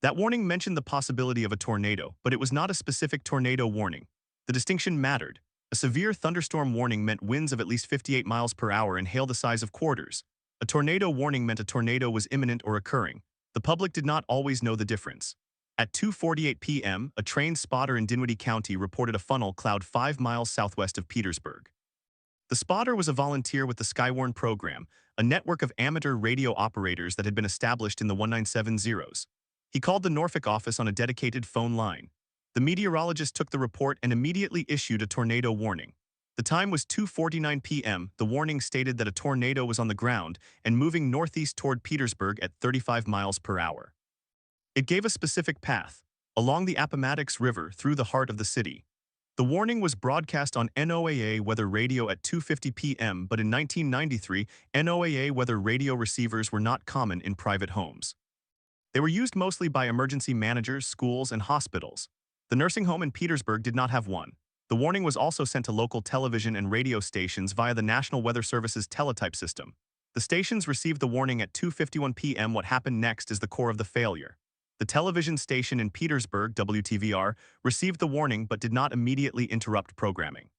That warning mentioned the possibility of a tornado, but it was not a specific tornado warning. The distinction mattered. A severe thunderstorm warning meant winds of at least 58 miles per hour and hail the size of quarters. A tornado warning meant a tornado was imminent or occurring. The public did not always know the difference. At 2:48 p.m., a train spotter in Dinwiddie County reported a funnel cloud 5 miles southwest of Petersburg. The spotter was a volunteer with the Skywarn program, a network of amateur radio operators that had been established in the 1970s. He called the Norfolk office on a dedicated phone line. The meteorologist took the report and immediately issued a tornado warning. The time was 2:49 p.m. The warning stated that a tornado was on the ground and moving northeast toward Petersburg at 35 miles per hour. It gave a specific path, along the Appomattox River through the heart of the city. The warning was broadcast on NOAA weather radio at 2:50 p.m., but in 1993, NOAA weather radio receivers were not common in private homes. They were used mostly by emergency managers, schools, and hospitals. The nursing home in Petersburg did not have one. The warning was also sent to local television and radio stations via the National Weather Service's teletype system. The stations received the warning at 2:51 p.m. What happened next is the core of the failure. The television station in Petersburg, WTVR, received the warning but did not immediately interrupt programming.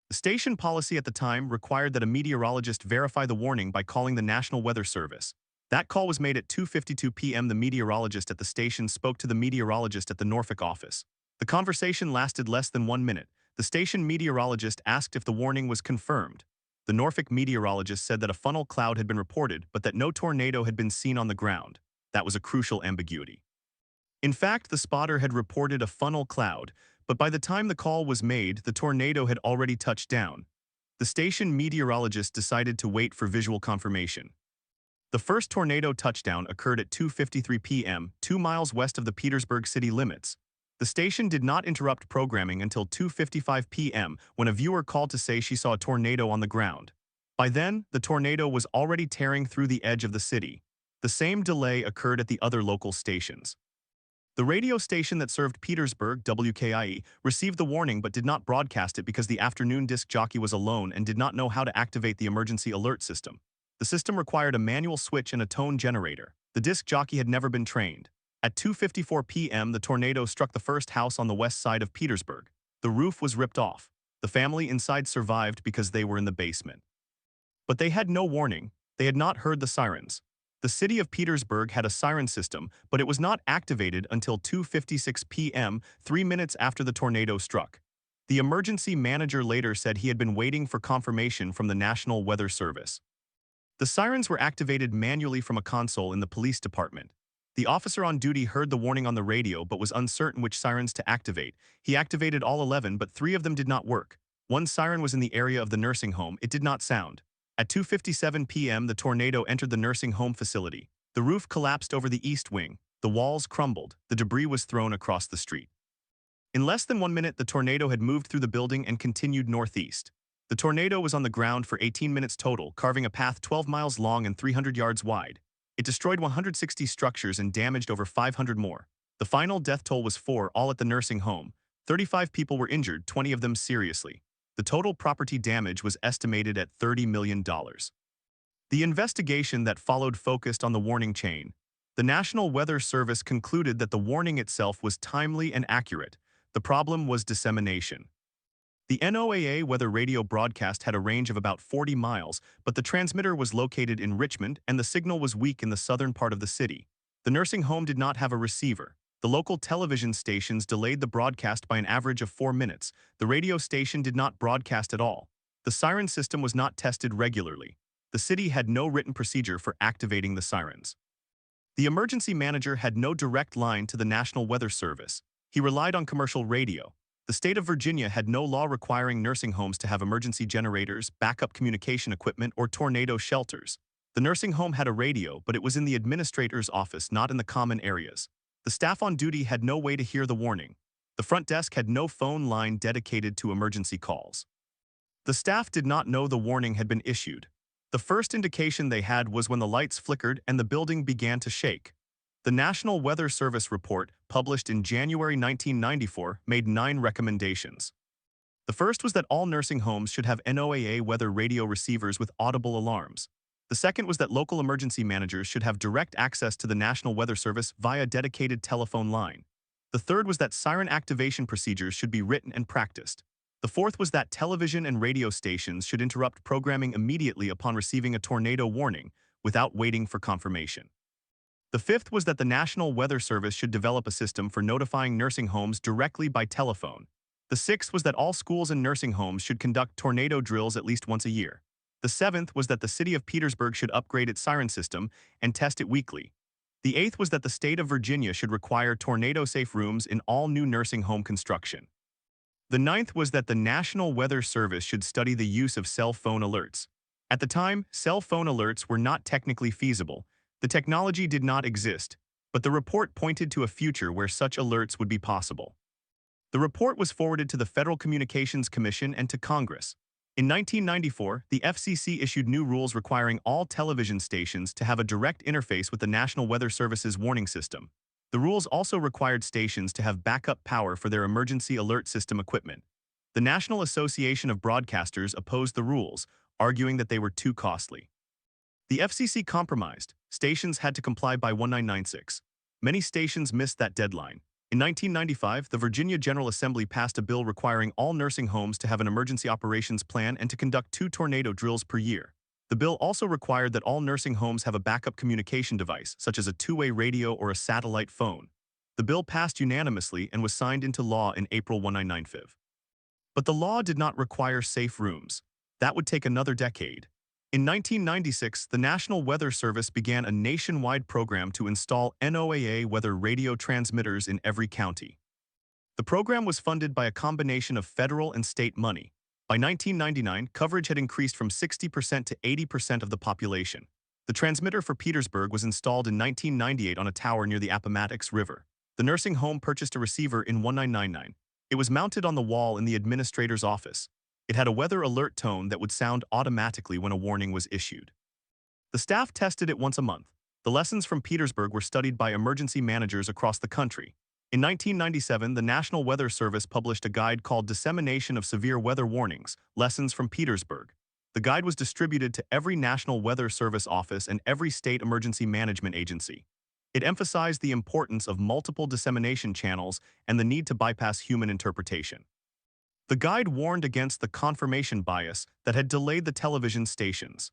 The station policy at the time required that a meteorologist verify the warning by calling the National Weather Service. That call was made at 2:52 p.m. The meteorologist at the station spoke to the meteorologist at the Norfolk office. The conversation lasted less than 1 minute. The station meteorologist asked if the warning was confirmed. The Norfolk meteorologist said that a funnel cloud had been reported, but that no tornado had been seen on the ground. That was a crucial ambiguity. In fact, the spotter had reported a funnel cloud, but by the time the call was made, the tornado had already touched down. The station meteorologist decided to wait for visual confirmation. The first tornado touchdown occurred at 2:53 p.m., 2 miles west of the Petersburg city limits. The station did not interrupt programming until 2:55 p.m. when a viewer called to say she saw a tornado on the ground. By then, the tornado was already tearing through the edge of the city. The same delay occurred at the other local stations. The radio station that served Petersburg, WKIE, received the warning but did not broadcast it because the afternoon disc jockey was alone and did not know how to activate the emergency alert system. The The system required a manual switch and a tone generator. The disc jockey had never been trained. At 2:54 p.m., the tornado struck the first house on the west side of Petersburg. The roof was ripped off. The family inside survived because they were in the basement. But they had no warning. They had not heard the sirens. The city of Petersburg had a siren system, but it was not activated until 2:56 p.m., 3 minutes after the tornado struck. The emergency manager later said he had been waiting for confirmation from the National Weather Service. The sirens were activated manually from a console in the police department. The officer on duty heard the warning on the radio but was uncertain which sirens to activate. He activated all 11, but 3 of them did not work. One siren was in the area of the nursing home. It did not sound. At 2:57 p.m., the tornado entered the nursing home facility. The roof collapsed over the east wing. The walls crumbled. The debris was thrown across the street. In less than 1 minute, the tornado had moved through the building and continued northeast. The tornado was on the ground for 18 minutes total, carving a path 12 miles long and 300 yards wide. It destroyed 160 structures and damaged over 500 more. The final death toll was 4, all at the nursing home. 35 people were injured, 20 of them seriously. The total property damage was estimated at $30 million. The investigation that followed focused on the warning chain. The National Weather Service concluded that the warning itself was timely and accurate. The problem was dissemination. The NOAA weather radio broadcast had a range of about 40 miles, but the transmitter was located in Richmond and the signal was weak in the southern part of the city. The nursing home did not have a receiver. The local television stations delayed the broadcast by an average of 4 minutes. The radio station did not broadcast at all. The siren system was not tested regularly. The city had no written procedure for activating the sirens. The emergency manager had no direct line to the National Weather Service. He relied on commercial radio. The state of Virginia had no law requiring nursing homes to have emergency generators, backup communication equipment, or tornado shelters. The nursing home had a radio, but it was in the administrator's office, not in the common areas. The staff on duty had no way to hear the warning. The front desk had no phone line dedicated to emergency calls. The staff did not know the warning had been issued. The first indication they had was when the lights flickered and the building began to shake. The National Weather Service report, published in January 1994, made 9 recommendations. The first was that all nursing homes should have NOAA weather radio receivers with audible alarms. The second was that local emergency managers should have direct access to the National Weather Service via dedicated telephone line. The third was that siren activation procedures should be written and practiced. The fourth was that television and radio stations should interrupt programming immediately upon receiving a tornado warning, without waiting for confirmation. The fifth was that the National Weather Service should develop a system for notifying nursing homes directly by telephone. The sixth was that all schools and nursing homes should conduct tornado drills at least once a year. The seventh was that the city of Petersburg should upgrade its siren system and test it weekly. The eighth was that the state of Virginia should require tornado-safe rooms in all new nursing home construction. The ninth was that the National Weather Service should study the use of cell phone alerts. At the time, cell phone alerts were not technically feasible. The technology did not exist, but the report pointed to a future where such alerts would be possible. The report was forwarded to the Federal Communications Commission and to Congress. In 1994, the FCC issued new rules requiring all television stations to have a direct interface with the National Weather Service's warning system. The rules also required stations to have backup power for their emergency alert system equipment. The National Association of Broadcasters opposed the rules, arguing that they were too costly. The FCC compromised. Stations had to comply by 1996. Many stations missed that deadline. In 1995, the Virginia General Assembly passed a bill requiring all nursing homes to have an emergency operations plan and to conduct 2 tornado drills per year. The bill also required that all nursing homes have a backup communication device, such as a two-way radio or a satellite phone. The bill passed unanimously and was signed into law in April 1995. But the law did not require safe rooms. That would take another decade. In 1996, the National Weather Service began a nationwide program to install NOAA weather radio transmitters in every county. The program was funded by a combination of federal and state money. By 1999, coverage had increased from 60% to 80% of the population. The transmitter for Petersburg was installed in 1998 on a tower near the Appomattox River. The nursing home purchased a receiver in 1999. It was mounted on the wall in the administrator's office. It had a weather alert tone that would sound automatically when a warning was issued. The staff tested it once a month. The lessons from Petersburg were studied by emergency managers across the country. In 1997, the National Weather Service published a guide called Dissemination of Severe Weather Warnings, Lessons from Petersburg. The guide was distributed to every National Weather Service office and every state emergency management agency. It emphasized the importance of multiple dissemination channels and the need to bypass human interpretation. The guide warned against the confirmation bias that had delayed the television stations.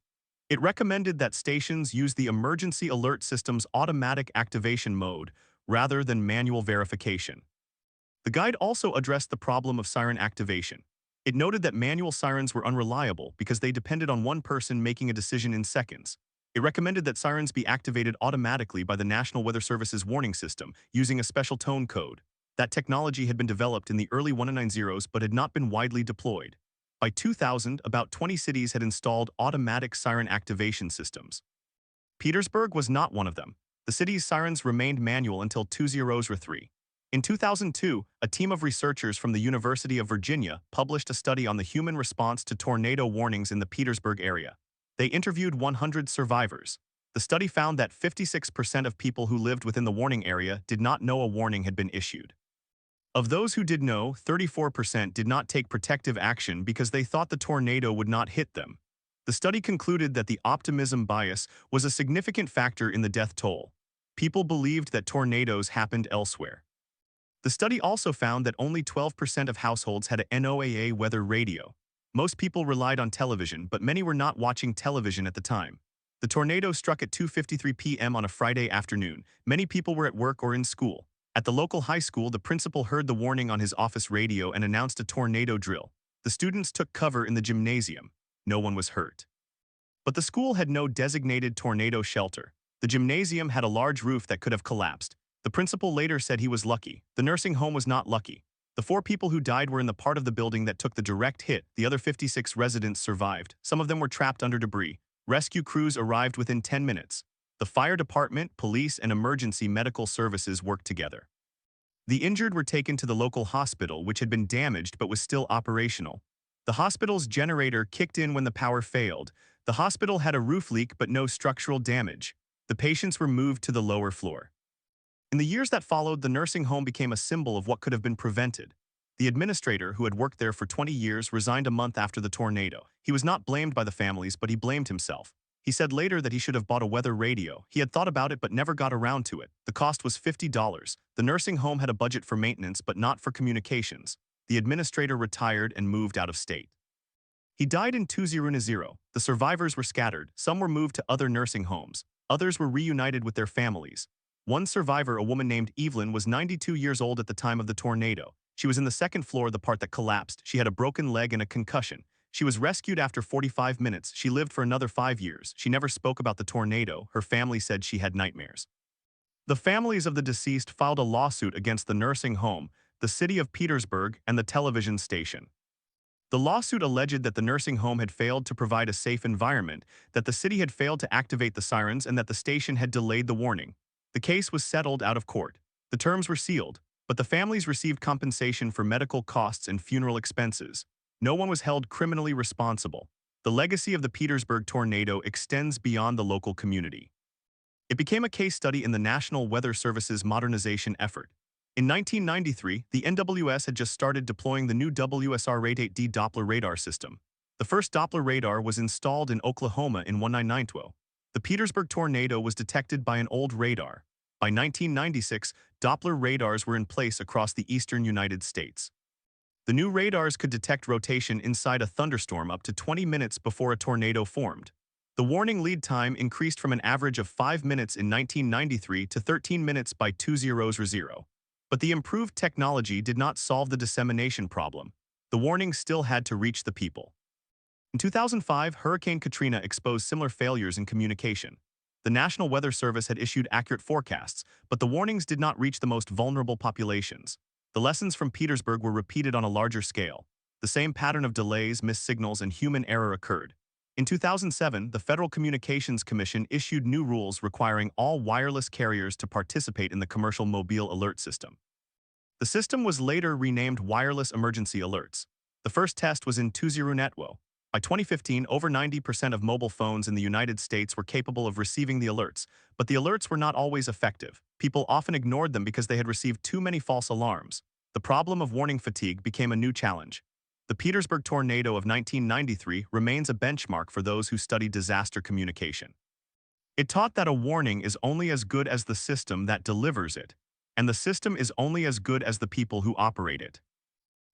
It recommended that stations use the emergency alert system's automatic activation mode rather than manual verification. The guide also addressed the problem of siren activation. It noted that manual sirens were unreliable because they depended on one person making a decision in seconds. It recommended that sirens be activated automatically by the National Weather Service's warning system using a special tone code. That technology had been developed in the early 1990s but had not been widely deployed. By 2000, about 20 cities had installed automatic siren activation systems. Petersburg was not one of them. The city's sirens remained manual until 2003. In 2002, a team of researchers from the University of Virginia published a study on the human response to tornado warnings in the Petersburg area. They interviewed 100 survivors. The study found that 56% of people who lived within the warning area did not know a warning had been issued. Of those who did know, 34% did not take protective action because they thought the tornado would not hit them. The study concluded that the optimism bias was a significant factor in the death toll. People believed that tornadoes happened elsewhere. The study also found that only 12% of households had a NOAA weather radio. Most people relied on television, but many were not watching television at the time. The tornado struck at 2:53 p.m. on a Friday afternoon. Many people were at work or in school. At the local high school, the principal heard the warning on his office radio and announced a tornado drill. The students took cover in the gymnasium. No one was hurt. But the school had no designated tornado shelter. The gymnasium had a large roof that could have collapsed. The principal later said he was lucky. The nursing home was not lucky. The 4 people who died were in the part of the building that took the direct hit. The other 56 residents survived. Some of them were trapped under debris. Rescue crews arrived within 10 minutes. The fire department, police, and emergency medical services worked together. The injured were taken to the local hospital, which had been damaged but was still operational. The hospital's generator kicked in when the power failed. The hospital had a roof leak but no structural damage. The patients were moved to the lower floor. In the years that followed, the nursing home became a symbol of what could have been prevented. The administrator, who had worked there for 20 years, resigned a month after the tornado. He was not blamed by the families, but he blamed himself. He said later that he should have bought a weather radio. He had thought about it but never got around to it. The cost was $50. The nursing home had a budget for maintenance but not for communications. The administrator retired and moved out of state. He died in 2010. The survivors were scattered. Some were moved to other nursing homes. Others were reunited with their families. One survivor, a woman named Evelyn, was 92 years old at the time of the tornado. She was in the second floor, the part that collapsed. She had a broken leg and a concussion. She was rescued after 45 minutes. She lived for another 5 years. She never spoke about the tornado. Her family said she had nightmares. The families of the deceased filed a lawsuit against the nursing home, the city of Petersburg, and the television station. The lawsuit alleged that the nursing home had failed to provide a safe environment, that the city had failed to activate the sirens, and that the station had delayed the warning. The case was settled out of court. The terms were sealed, but the families received compensation for medical costs and funeral expenses. No one was held criminally responsible. The legacy of the Petersburg tornado extends beyond the local community. It became a case study in the National Weather Service's modernization effort. In 1993, the NWS had just started deploying the new WSR-8D Doppler radar system. The first Doppler radar was installed in Oklahoma in 1992. The Petersburg tornado was detected by an old radar. By 1996, Doppler radars were in place across the eastern United States. The new radars could detect rotation inside a thunderstorm up to 20 minutes before a tornado formed. The warning lead time increased from an average of 5 minutes in 1993 to 13 minutes by 2000. But the improved technology did not solve the dissemination problem. The warning still had to reach the people. In 2005, Hurricane Katrina exposed similar failures in communication. The National Weather Service had issued accurate forecasts, but the warnings did not reach the most vulnerable populations. The lessons from Petersburg were repeated on a larger scale. The same pattern of delays, missed signals, and human error occurred. In 2007, the Federal Communications Commission issued new rules requiring all wireless carriers to participate in the Commercial Mobile Alert System. The system was later renamed Wireless Emergency Alerts. The first test was in 2010. By 2015, over 90% of mobile phones in the United States were capable of receiving the alerts, but the alerts were not always effective. People often ignored them because they had received too many false alarms. The problem of warning fatigue became a new challenge. The Petersburg Tornado of 1993 remains a benchmark for those who study disaster communication. It taught that a warning is only as good as the system that delivers it, and the system is only as good as the people who operate it.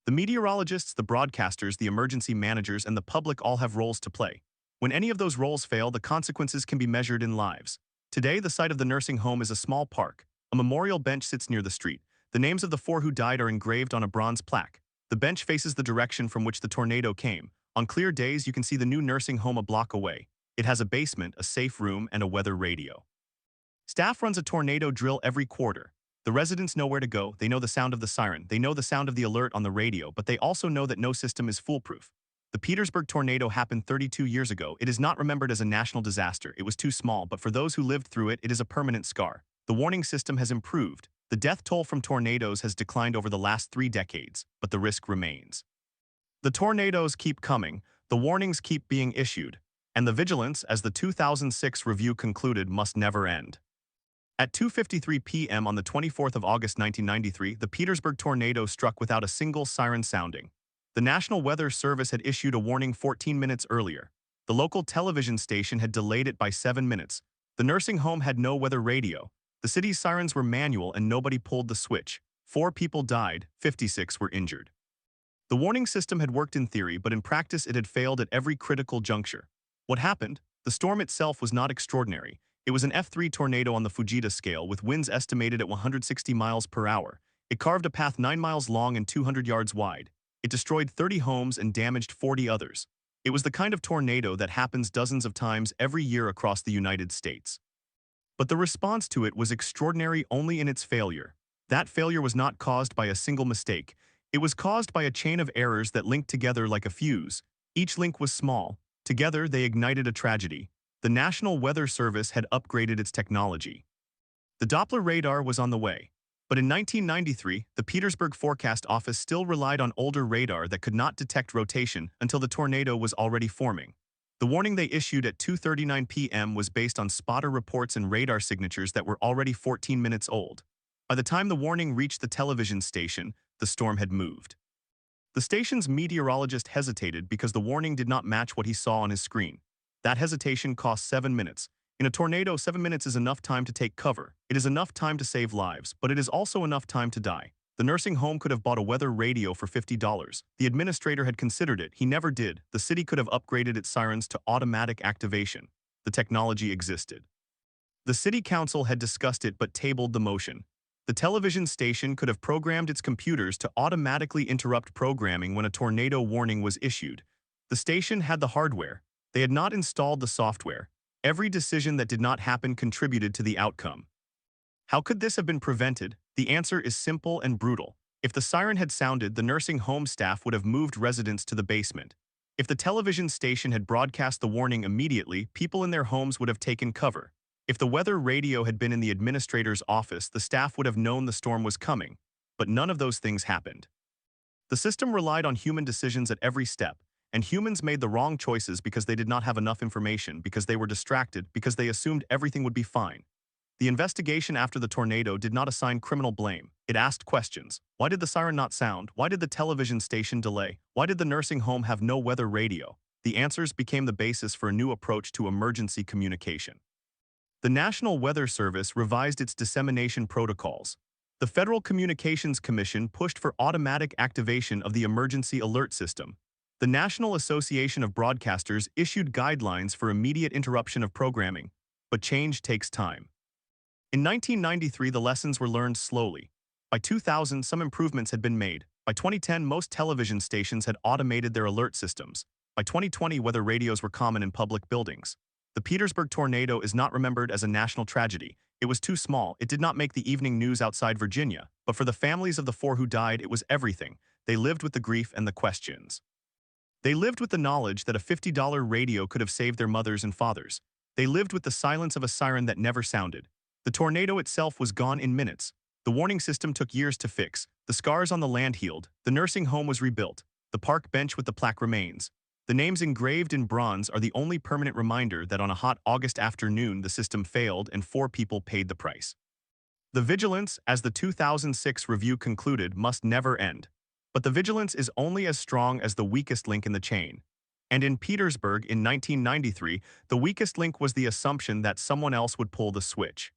The meteorologists, the broadcasters, the emergency managers, and the public all have roles to play. When any of those roles fail, the consequences can be measured in lives. Today, the site of the nursing home is a small park. A memorial bench sits near the street. The names of the 4 who died are engraved on a bronze plaque. The bench faces the direction from which the tornado came. On clear days, you can see the new nursing home a block away. It has a basement, a safe room, and a weather radio. Staff runs a tornado drill every quarter. The residents know where to go, they know the sound of the siren, they know the sound of the alert on the radio, but they also know that no system is foolproof. The Petersburg tornado happened 32 years ago. It is not remembered as a national disaster. It was too small, but for those who lived through it, it is a permanent scar. The warning system has improved. The death toll from tornadoes has declined over the last 3 decades, but the risk remains. The tornadoes keep coming, the warnings keep being issued, and the vigilance, as the 2006 review concluded, must never end. At 2:53 p.m. on the 24th of August 1993, the Petersburg tornado struck without a single siren sounding. The National Weather Service had issued a warning 14 minutes earlier. The local television station had delayed it by 7 minutes. The nursing home had no weather radio. The city's sirens were manual and nobody pulled the switch. 4 people died, 56 were injured. The warning system had worked in theory, but in practice it had failed at every critical juncture. What happened? The storm itself was not extraordinary. It was an F3 tornado on the Fujita scale with winds estimated at 160 miles per hour. It carved a path 9 miles long and 200 yards wide. It destroyed 30 homes and damaged 40 others. It was the kind of tornado that happens dozens of times every year across the United States. But the response to it was extraordinary only in its failure. That failure was not caused by a single mistake. It was caused by a chain of errors that linked together like a fuse. Each link was small. Together, they ignited a tragedy. The National Weather Service had upgraded its technology. The Doppler radar was on the way. But in 1993, the Petersburg Forecast Office still relied on older radar that could not detect rotation until the tornado was already forming. The warning they issued at 2:39 p.m. was based on spotter reports and radar signatures that were already 14 minutes old. By the time the warning reached the television station, the storm had moved. The station's meteorologist hesitated because the warning did not match what he saw on his screen. That hesitation cost 7 minutes. In a tornado, 7 minutes is enough time to take cover. It is enough time to save lives, but it is also enough time to die. The nursing home could have bought a weather radio for $50. The administrator had considered it. He never did. The city could have upgraded its sirens to automatic activation. The technology existed. The city council had discussed it but tabled the motion. The television station could have programmed its computers to automatically interrupt programming when a tornado warning was issued. The station had the hardware. They had not installed the software. Every decision that did not happen contributed to the outcome. How could this have been prevented? The answer is simple and brutal. If the siren had sounded, the nursing home staff would have moved residents to the basement. If the television station had broadcast the warning immediately, people in their homes would have taken cover. If the weather radio had been in the administrator's office, the staff would have known the storm was coming. But none of those things happened. The system relied on human decisions at every step. And humans made the wrong choices because they did not have enough information, because they were distracted, because they assumed everything would be fine. The investigation after the tornado did not assign criminal blame. It asked questions. Why did the siren not sound? Why did the television station delay? Why did the nursing home have no weather radio? The answers became the basis for a new approach to emergency communication. The National Weather Service revised its dissemination protocols. The Federal Communications Commission pushed for automatic activation of the emergency alert system. The National Association of Broadcasters issued guidelines for immediate interruption of programming, but change takes time. In 1993, the lessons were learned slowly. By 2000, some improvements had been made. By 2010, most television stations had automated their alert systems. By 2020, weather radios were common in public buildings. The Petersburg tornado is not remembered as a national tragedy. It was too small. It did not make the evening news outside Virginia. But for the families of the 4 who died, it was everything. They lived with the grief and the questions. They lived with the knowledge that a $50 radio could have saved their mothers and fathers. They lived with the silence of a siren that never sounded. The tornado itself was gone in minutes. The warning system took years to fix. The scars on the land healed. The nursing home was rebuilt. The park bench with the plaque remains. The names engraved in bronze are the only permanent reminder that on a hot August afternoon the system failed and 4 people paid the price. The vigilance, as the 2006 review concluded, must never end. but the vigilance is only as strong as the weakest link in the chain. And in Petersburg in 1993, the weakest link was the assumption that someone else would pull the switch.